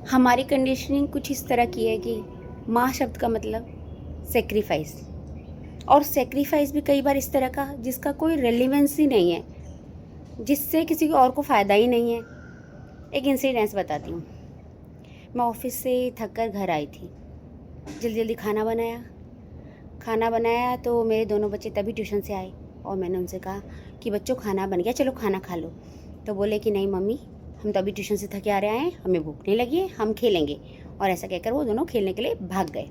हमारी कंडीशनिंग कुछ इस तरह की है कि माँ शब्द का मतलब सेक्रीफाइस, और सेक्रीफाइस भी कई बार इस तरह का जिसका कोई रेलिवेंस ही नहीं है, जिससे किसी और को फ़ायदा ही नहीं है। एक इंसिडेंस बताती हूँ। मैं ऑफिस से थक कर घर आई थी, जल्दी जल्दी खाना बनाया तो मेरे दोनों बच्चे तभी ट्यूशन से आए और मैंने उनसे कहा कि बच्चों खाना बन गया, चलो खाना खा लो। तो बोले कि नहीं मम्मी, हम तो अभी ट्यूशन से थके आ रहे हैं, हमें भूख नहीं लगी है, हम खेलेंगे। और ऐसा कहकर वो दोनों खेलने के लिए भाग गए।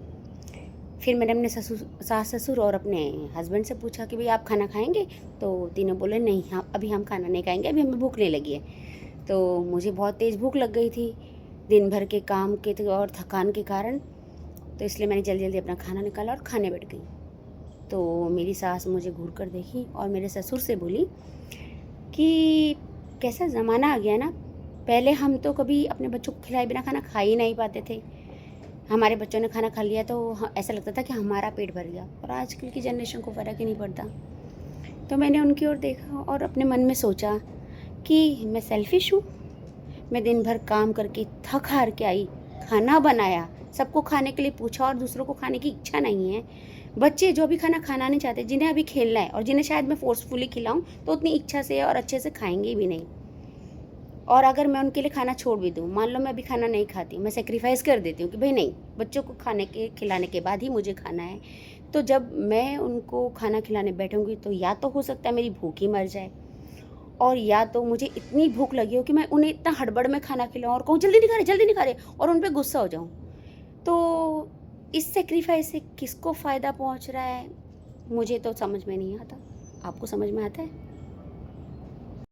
फिर मैंने अपने सास ससुर और अपने हस्बैंड से पूछा कि भाई आप खाना खाएंगे? तो तीनों बोले नहीं, हाँ अभी हम खाना नहीं खाएंगे, अभी हमें भूख नहीं लगी है। तो मुझे बहुत तेज़ भूख लग गई थी दिन भर के काम के और थकान के कारण, तो इसलिए मैंने जल्दी जल्दी अपना खाना निकाला और खाने बैठ गई। तो मेरी सास मुझे घूर कर देखी और मेरे ससुर से बोली कि कैसा ज़माना आ गया ना, पहले हम तो कभी अपने बच्चों को खिलाए बिना खाना खा ही नहीं पाते थे। हमारे बच्चों ने खाना खा लिया तो ऐसा लगता था कि हमारा पेट भर गया, और आजकल की जनरेशन को फ़र्क ही नहीं पड़ता। तो मैंने उनकी ओर देखा और अपने मन में सोचा कि मैं सेल्फिश हूँ। मैं दिन भर काम करके थक हार के आई, खाना बनाया, सबको खाने के लिए पूछा और दूसरों को खाने की इच्छा नहीं है। बच्चे जो अभी खाना खाना नहीं चाहते, जिन्हें अभी खेलना है और जिन्हें शायद मैं फोर्सफुली खिलाऊं तो उतनी इच्छा से और अच्छे से खाएंगे भी नहीं। और अगर मैं उनके लिए खाना छोड़ भी दूँ, मान लो मैं अभी खाना नहीं खाती, मैं सेक्रीफाइस कर देती हूँ कि भाई नहीं, बच्चों को खिलाने के बाद ही मुझे खाना है, तो जब मैं उनको खाना खिलाने बैठूंगी तो या तो हो सकता है मेरी भूख ही मर जाए, और या तो मुझे इतनी भूख लगी हो कि मैं उन्हें इतना हड़बड़ में खाना खिलाऊं और कहूँ जल्दी नहीं खा रहे, और उन पर गुस्सा हो जाऊं। तो इस सेक्रीफाइस से किसको फ़ायदा पहुंच रहा है, मुझे तो समझ में नहीं आता। आपको समझ में आता है?